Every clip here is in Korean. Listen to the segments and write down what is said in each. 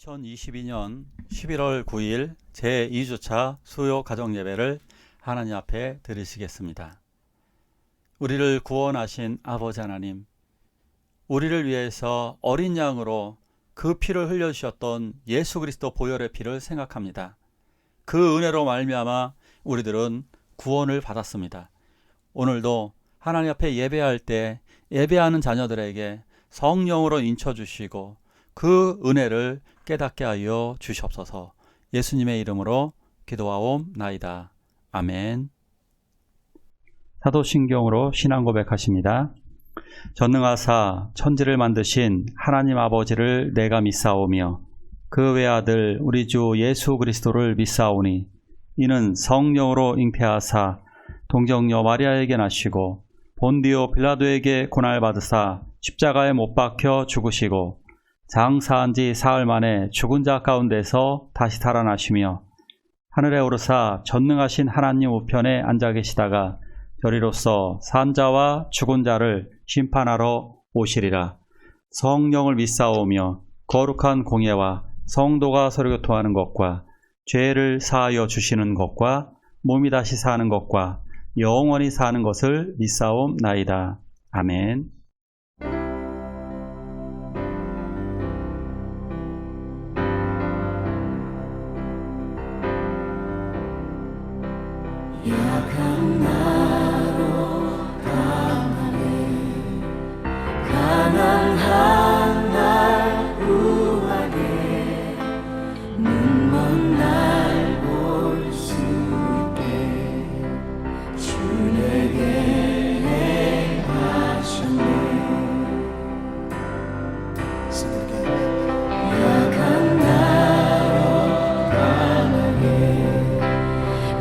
2022년 11월 9일 제2주차 수요 가정예배를 하나님 앞에 드리시겠습니다. 우리를 구원하신 아버지 하나님, 우리를 위해서 어린 양으로 그 피를 흘려주셨던 예수 그리스도 보혈의 피를 생각합니다. 그 은혜로 말미암아 우리들은 구원을 받았습니다. 오늘도 하나님 앞에 예배할 때 예배하는 자녀들에게 성령으로 인쳐주시고 그 은혜를 깨닫게 하여 주시옵소서. 예수님의 이름으로 기도하옵나이다. 아멘. 사도신경으로 신앙 고백하십니다. 전능하사 천지를 만드신 하나님 아버지를 내가 믿사오며 그 외아들 우리 주 예수 그리스도를 믿사오니 이는 성령으로 잉태하사 동정녀 마리아에게 나시고 본디오 빌라도에게 고난받으사 십자가에 못 박혀 죽으시고 장사한 지 사흘 만에 죽은 자 가운데서 다시 살아나시며 하늘에 오르사 전능하신 하나님 우편에 앉아 계시다가 저리로서 산 자와 죽은 자를 심판하러 오시리라. 성령을 믿사오며 거룩한 공예와 성도가 서로 교통하는 것과 죄를 사하여 주시는 것과 몸이 다시 사는 것과 영원히 사는 것을 믿사옵나이다. 아멘. 약한 나로 강하게 가난한 날 구하게 눈먼 날 볼 수 있게 주 내게 행하셨네. 약한 나로 강하게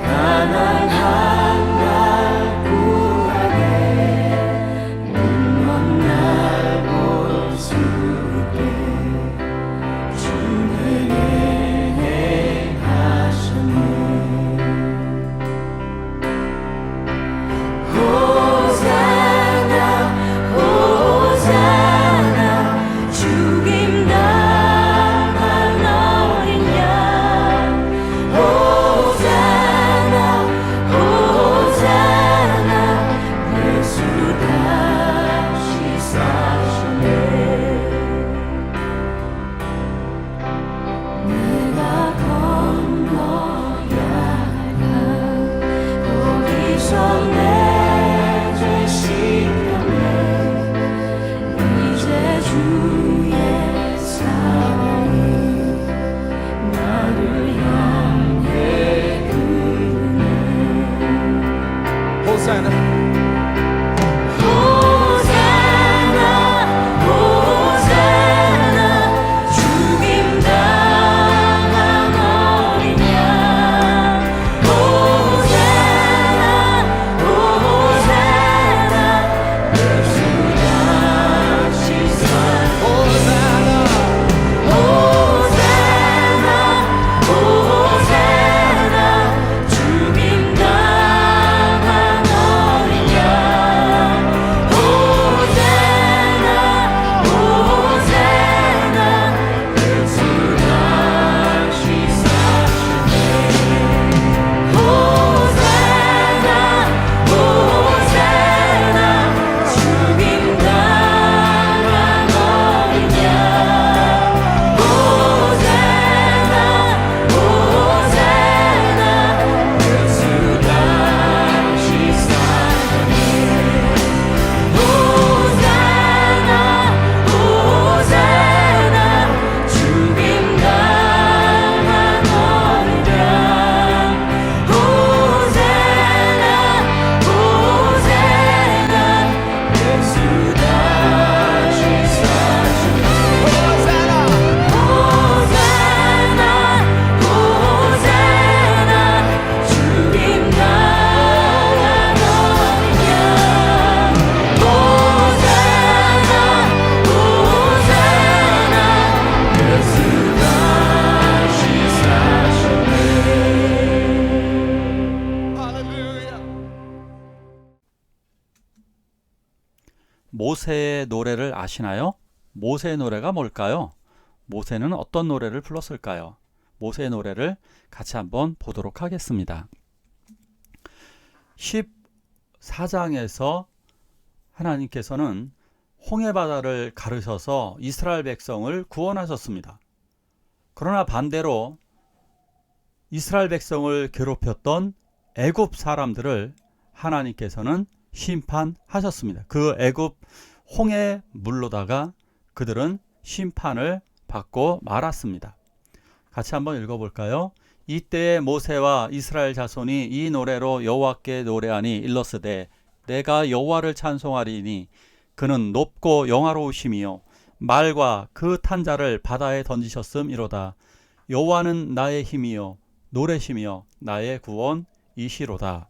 가난한 날 구하게 눈먼 날 볼 수 있게 주 내게 행하셨네. 호산나 호산나 죽임 당한 어린 양 호산나 호산나 예수 다시 사시네. 내가 건너야 할 거기서 내 죄 씻겨내 이제 주의 사랑이 나를 향해 그네. 호산나 호산나 호산나 죽임 당한 어린 양 호산나 호산나 예수 다시 사 호산나 호산나 호산나 죽임 당한 어린 양 호산나 호산나 예수 다시 사시네. 호산나 호산나 죽임 당한 어린 양 호산나 호산나 예수 다시 사시네. 호산나 호산나 죽임 당한 어린 양 호산나 호산나 예수 다시 사시네. 호산나 호산나 죽임 당한 어린 양 호산나 호산나 예수 다시 사시네. 할렐루야. 모세의 노래를 아시나요? 모세의 노래가 뭘까요? 모세는 어떤 노래를 불렀을까요? 모세의 노래를 같이 한번 보도록 하겠습니다. 14장에서 하나님께서는 홍해바다를 가르셔서 이스라엘 백성을 구원하셨습니다. 그러나 반대로 이스라엘 백성을 괴롭혔던 애굽 사람들을 하나님께서는 심판하셨습니다. 그 애굽 홍해 물로다가 그들은 심판을 받고 말았습니다. 같이 한번 읽어볼까요? 이때에 모세와 이스라엘 자손이 이 노래로 여호와께 노래하니 일러스되 내가 여호와를 찬송하리니 그는 높고 영화로우심이요 말과 그 탄 자를 바다에 던지셨음이로다. 여호와는 나의 힘이요 노래심이요 나의 구원이시로다.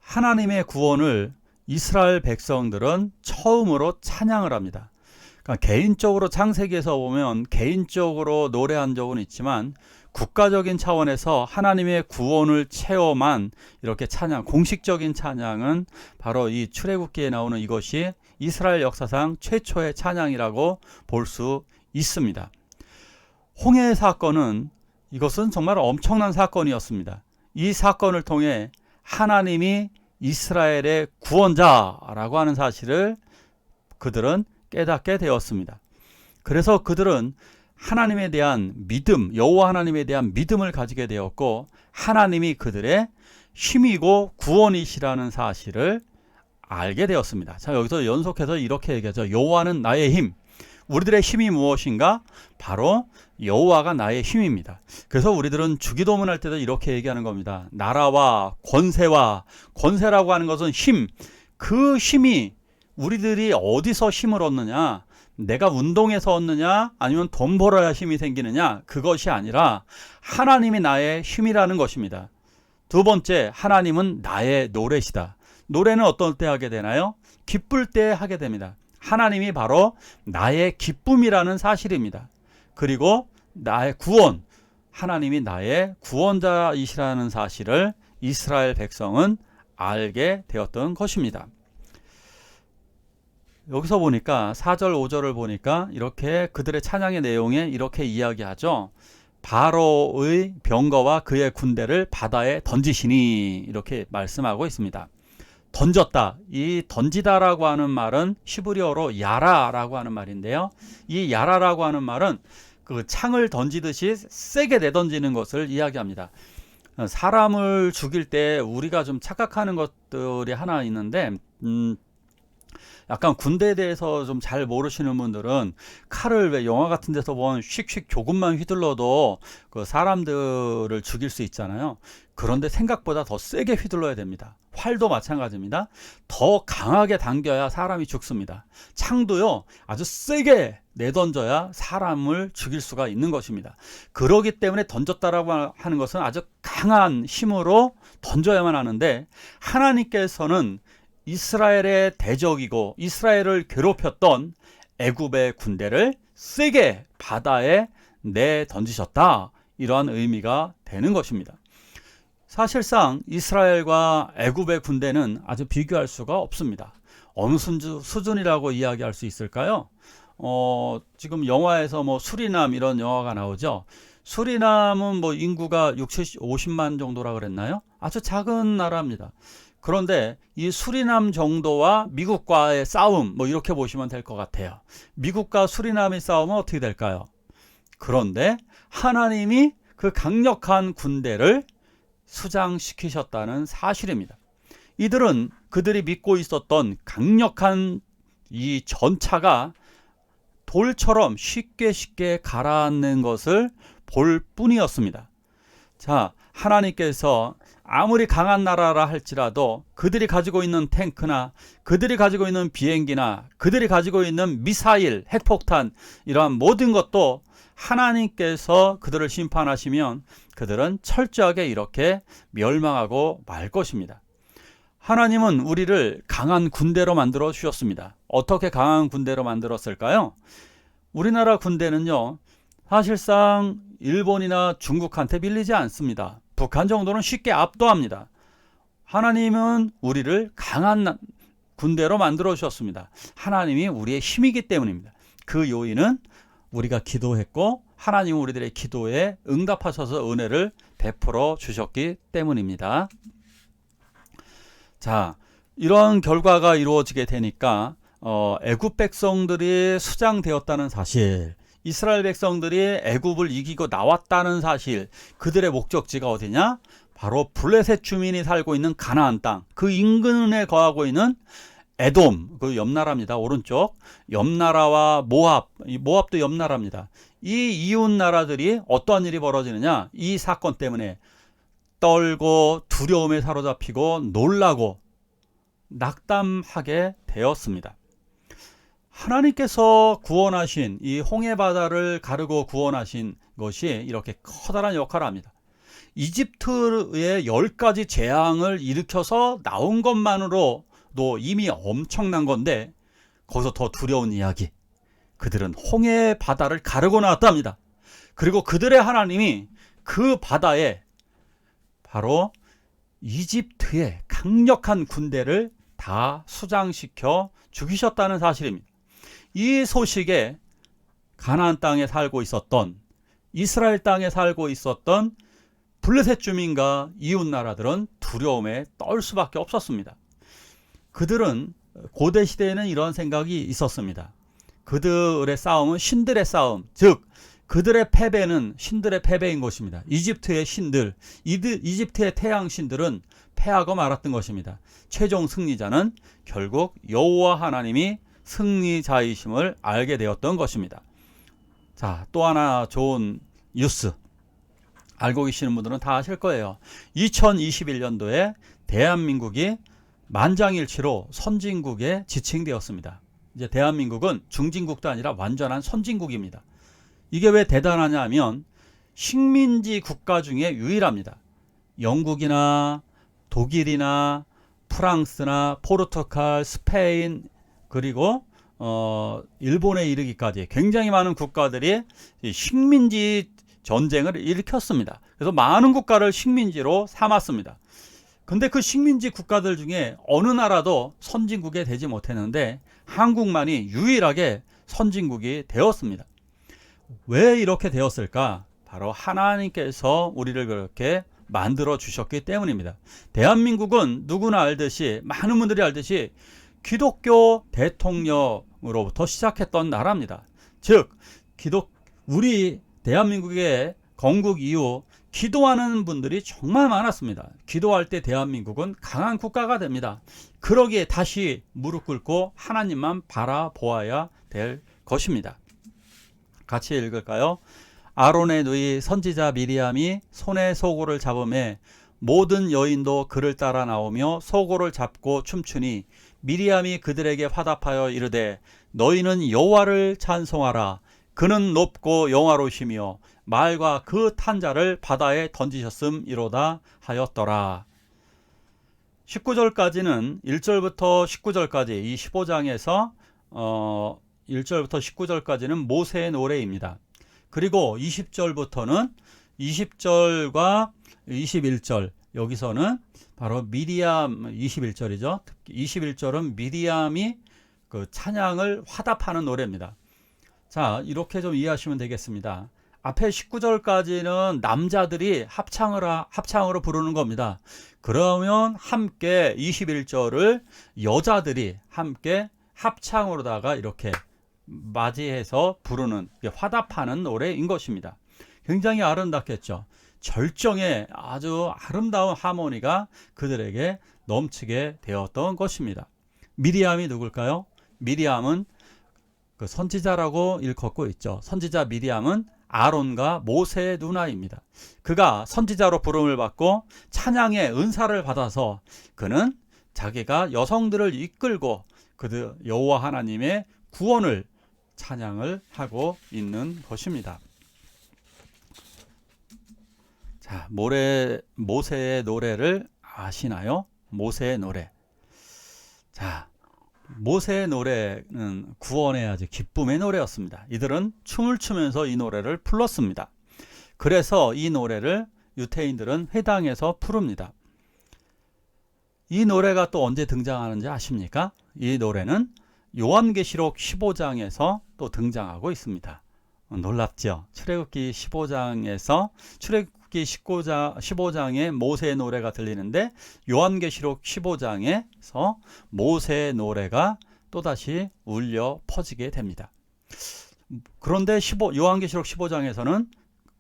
하나님의 구원을 이스라엘 백성들은 처음으로 찬양을 합니다. 그러니까 개인적으로 창세기에서 보면 개인적으로 노래한 적은 있지만 국가적인 차원에서 하나님의 구원을 체험한 이렇게 찬양, 공식적인 찬양은 바로 이 출애굽기에 나오는 이것이 이스라엘 역사상 최초의 찬양이라고 볼 수 있습니다. 홍해 사건은 이것은 정말 엄청난 사건이었습니다. 이 사건을 통해 하나님이 이스라엘의 구원자라고 하는 사실을 그들은 깨닫게 되었습니다. 그래서 그들은 하나님에 대한 믿음, 여호와 하나님에 대한 믿음을 가지게 되었고 하나님이 그들의 힘이고 구원이시라는 사실을 알게 되었습니다. 자, 여기서 연속해서 이렇게 얘기하죠. 여호와는 나의 힘. 우리들의 힘이 무엇인가? 바로 여호와가 나의 힘입니다. 그래서 우리들은 주기도문 할 때도 이렇게 얘기하는 겁니다. 나라와 권세라고 하는 것은 힘. 그 힘이 우리들이 어디서 힘을 얻느냐? 내가 운동해서 얻느냐? 아니면 돈 벌어야 힘이 생기느냐? 그것이 아니라 하나님이 나의 힘이라는 것입니다. 두 번째, 하나님은 나의 노래시다. 노래는 어떨 때 하게 되나요? 기쁠 때 하게 됩니다. 하나님이 바로 나의 기쁨이라는 사실입니다. 그리고 나의 구원, 하나님이 나의 구원자이시라는 사실을 이스라엘 백성은 알게 되었던 것입니다. 여기서 보니까 4절 5절을 보니까 이렇게 그들의 찬양의 내용에 이렇게 이야기하죠. 바로의 병거와 그의 군대를 바다에 던지시니 이렇게 말씀하고 있습니다. 던졌다. 이 던지다라고 하는 말은 히브리어로 야라라고 하는 말인데요. 이 야라라고 하는 말은 그 창을 던지듯이 세게 내던지는 것을 이야기합니다. 사람을 죽일 때 우리가 좀 착각하는 것들이 하나 있는데 약간 군대에 대해서 좀 잘 모르시는 분들은 칼을 왜 영화 같은 데서 보면 휙휙 조금만 휘둘러도 그 사람들을 죽일 수 있잖아요. 그런데 생각보다 더 세게 휘둘러야 됩니다. 활도 마찬가지입니다. 더 강하게 당겨야 사람이 죽습니다. 창도요, 아주 세게 내던져야 사람을 죽일 수가 있는 것입니다. 그러기 때문에 던졌다라고 하는 것은 아주 강한 힘으로 던져야만 하는데 하나님께서는 이스라엘의 대적이고 이스라엘을 괴롭혔던 애굽의 군대를 세게 바다에 내던지셨다. 이러한 의미가 되는 것입니다. 사실상 이스라엘과 애굽의 군대는 아주 비교할 수가 없습니다. 어느 수준이라고 이야기할 수 있을까요? 지금 영화에서 뭐 수리남 이런 영화가 나오죠. 수리남은 뭐 인구가 50만 정도라 그랬나요? 아주 작은 나라입니다. 그런데 이 수리남 정도와 미국과의 싸움 뭐 이렇게 보시면 될 것 같아요. 미국과 수리남의 싸움은 어떻게 될까요? 그런데 하나님이 그 강력한 군대를 수장시키셨다는 사실입니다. 이들은 그들이 믿고 있었던 강력한 이 전차가 돌처럼 쉽게 가라앉는 것을 볼 뿐이었습니다. 자, 하나님께서 아무리 강한 나라라 할지라도 그들이 가지고 있는 탱크나 그들이 가지고 있는 비행기나 그들이 가지고 있는 미사일, 핵폭탄 이러한 모든 것도 하나님께서 그들을 심판하시면 그들은 철저하게 이렇게 멸망하고 말 것입니다. 하나님은 우리를 강한 군대로 만들어 주셨습니다. 어떻게 강한 군대로 만들었을까요? 우리나라 군대는요, 사실상 일본이나 중국한테 밀리지 않습니다. 북한 정도는 쉽게 압도합니다. 하나님은 우리를 강한 군대로 만들어 주셨습니다. 하나님이 우리의 힘이기 때문입니다. 그 요인은 우리가 기도했고 하나님은 우리들의 기도에 응답하셔서 은혜를 베풀어 주셨기 때문입니다. 자, 이런 결과가 이루어지게 되니까 애굽 백성들이 수장되었다는 사실, 이스라엘 백성들이 애굽을 이기고 나왔다는 사실, 그들의 목적지가 어디냐? 바로 블레셋 주민이 살고 있는 가나안 땅, 그 인근에 거하고 있는 에돔, 그 옆나라입니다. 오른쪽 옆나라와 모압도 옆나라입니다. 이 이웃 나라들이 어떠한 일이 벌어지느냐? 이 사건 때문에 떨고 두려움에 사로잡히고 놀라고 낙담하게 되었습니다. 하나님께서 구원하신 이 홍해 바다를 가르고 구원하신 것이 이렇게 커다란 역할을 합니다. 이집트의 10가지 재앙을 일으켜서 나온 것만으로도 이미 엄청난 건데, 거기서 더 두려운 이야기, 그들은 홍해 바다를 가르고 나왔답니다. 그리고 그들의 하나님이 그 바다에 바로 이집트의 강력한 군대를 다 수장시켜 죽이셨다는 사실입니다. 이 소식에 가나안 땅에 살고 있었던, 이스라엘 땅에 살고 있었던 블레셋 주민과 이웃 나라들은 두려움에 떨 수밖에 없었습니다. 그들은 고대 시대에는 이런 생각이 있었습니다. 그들의 싸움은 신들의 싸움, 즉 그들의 패배는 신들의 패배인 것입니다. 이집트의 신들, 이집트의 태양 신들은 패하고 말았던 것입니다. 최종 승리자는 결국 여호와 하나님이 승리자이심을 알게 되었던 것입니다. 자, 또 하나 좋은 뉴스, 알고 계시는 분들은 다 아실 거예요. 2021년도에 대한민국이 만장일치로 선진국에 지칭되었습니다. 이제 대한민국은 중진국도 아니라 완전한 선진국입니다. 이게 왜 대단하냐 하면 식민지 국가 중에 유일합니다. 영국이나 독일이나 프랑스나 포르투갈, 스페인, 그리고 일본에 이르기까지 굉장히 많은 국가들이 식민지 전쟁을 일으켰습니다. 그래서 많은 국가를 식민지로 삼았습니다. 근데 그 식민지 국가들 중에 어느 나라도 선진국에 되지 못했는데 한국만이 유일하게 선진국이 되었습니다. 왜 이렇게 되었을까? 바로 하나님께서 우리를 그렇게 만들어 주셨기 때문입니다. 대한민국은 누구나 알듯이, 많은 분들이 알듯이 기독교 대통령으로부터 시작했던 나라입니다. 즉 우리 대한민국의 건국 이후 기도하는 분들이 정말 많았습니다. 기도할 때 대한민국은 강한 국가가 됩니다. 그러기에 다시 무릎 꿇고 하나님만 바라보아야 될 것입니다. 같이 읽을까요? 아론의 누이 선지자 미리암이 손에 소고를 잡음에 모든 여인도 그를 따라 나오며 소고를 잡고 춤추니 미리암이 그들에게 화답하여 이르되 너희는 여호와를 찬송하라. 그는 높고 영화로우시며 말과 그 탄자를 바다에 던지셨음이로다 하였더라. 19절까지는 1절부터 19절까지 이 15장에서 1절부터 19절까지는 모세의 노래입니다. 그리고 20절부터는 20절과 21절, 여기서는 바로 미리암 21절이죠. 21절은 미리암이 그 찬양을 화답하는 노래입니다. 자, 이렇게 좀 이해하시면 되겠습니다. 앞에 19절까지는 남자들이 합창으로 부르는 겁니다. 그러면 함께 21절을 여자들이 함께 합창으로다가 이렇게 맞이해서 부르는, 화답하는 노래인 것입니다. 굉장히 아름답겠죠. 절정의 아주 아름다운 하모니가 그들에게 넘치게 되었던 것입니다. 미리암이 누굴까요? 미리암은 그 선지자라고 일컫고 있죠. 선지자 미리암은 아론과 모세의 누나입니다. 그가 선지자로 부름을 받고 찬양의 은사를 받아서 그는 자기가 여성들을 이끌고 그들 여호와 하나님의 구원을 찬양을 하고 있는 것입니다. 자, 모세의 노래를 아시나요? 모세의 노래. 자, 모세의 노래는 구원의 아주 기쁨의 노래였습니다. 이들은 춤을 추면서 이 노래를 불렀습니다. 그래서 이 노래를 유대인들은 회당에서 부릅니다. 이 노래가 또 언제 등장하는지 아십니까? 이 노래는 요한계시록 15장에서 또 등장하고 있습니다. 놀랍죠? 출애굽기 15장에서 출애굽기 15장에 모세의 노래가 들리는데 요한계시록 15장에서 모세의 노래가 또다시 울려 퍼지게 됩니다. 그런데 요한계시록 15장에서는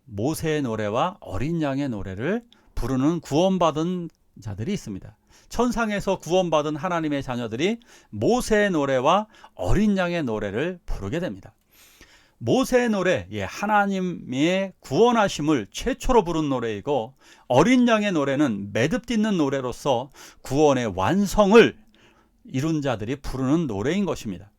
모세의 노래와 어린 양의 노래를 부르는 구원받은 자들이 있습니다. 천상에서 구원받은 하나님의 자녀들이 모세의 노래와 어린 양의 노래를 부르게 됩니다. 모세의 노래, 하나님의 구원하심을 최초로 부른 노래이고, 어린 양의 노래는 매듭짓는 노래로서 구원의 완성을 이룬 자들이 부르는 노래인 것입니다.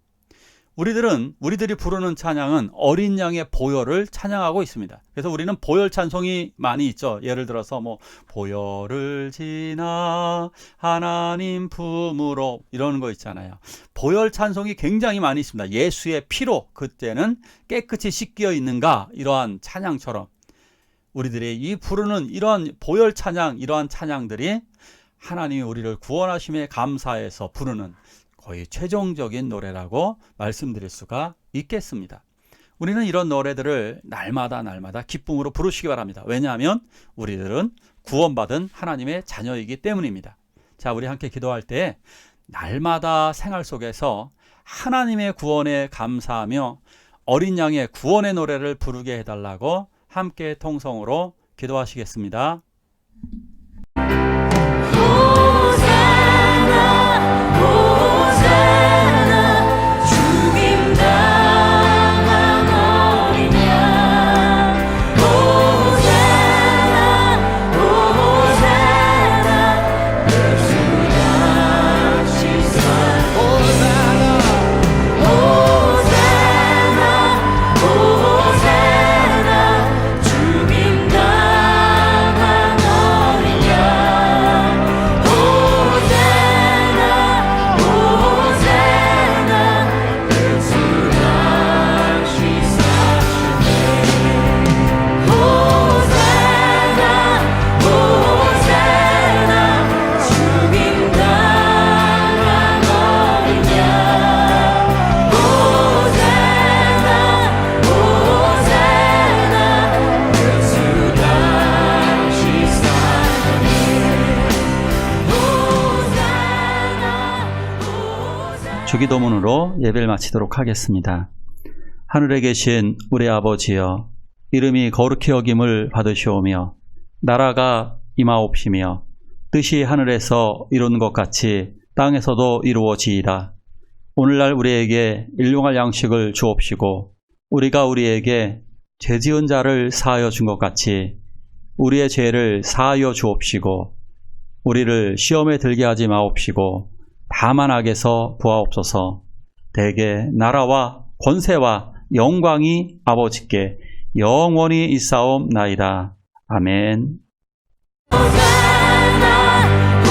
우리들이 부르는 찬양은 어린 양의 보혈을 찬양하고 있습니다. 그래서 우리는 보혈 찬송이 많이 있죠. 예를 들어서 보혈을 지나 하나님 품으로 이러는 거 있잖아요. 보혈 찬송이 굉장히 많이 있습니다. 예수의 피로 그때는 깨끗이 씻겨 있는가, 이러한 찬양처럼 우리들이 이 부르는 이러한 보혈 찬양, 이러한 찬양들이 하나님이 우리를 구원하심에 감사해서 부르는 거의 최종적인 노래라고 말씀드릴 수가 있겠습니다. 우리는 이런 노래들을 날마다 기쁨으로 부르시기 바랍니다. 왜냐하면 우리들은 구원받은 하나님의 자녀이기 때문입니다. 자, 우리 함께 기도할 때 날마다 생활 속에서 하나님의 구원에 감사하며 어린 양의 구원의 노래를 부르게 해달라고 함께 통성으로 기도하시겠습니다. 주기도문으로 예배를 마치도록 하겠습니다. 하늘에 계신 우리 아버지여, 이름이 거룩히 여김을 받으시오며 나라가 임하옵시며 뜻이 하늘에서 이룬 것 같이 땅에서도 이루어지이다. 오늘날 우리에게 일용할 양식을 주옵시고 우리가 우리에게 죄지은 자를 사하여 준 것 같이 우리의 죄를 사하여 주옵시고 우리를 시험에 들게 하지 마옵시고 다만 악에서 구하옵소서. 대개 나라와 권세와 영광이 아버지께 영원히 있사옵나이다. 아멘. 호산나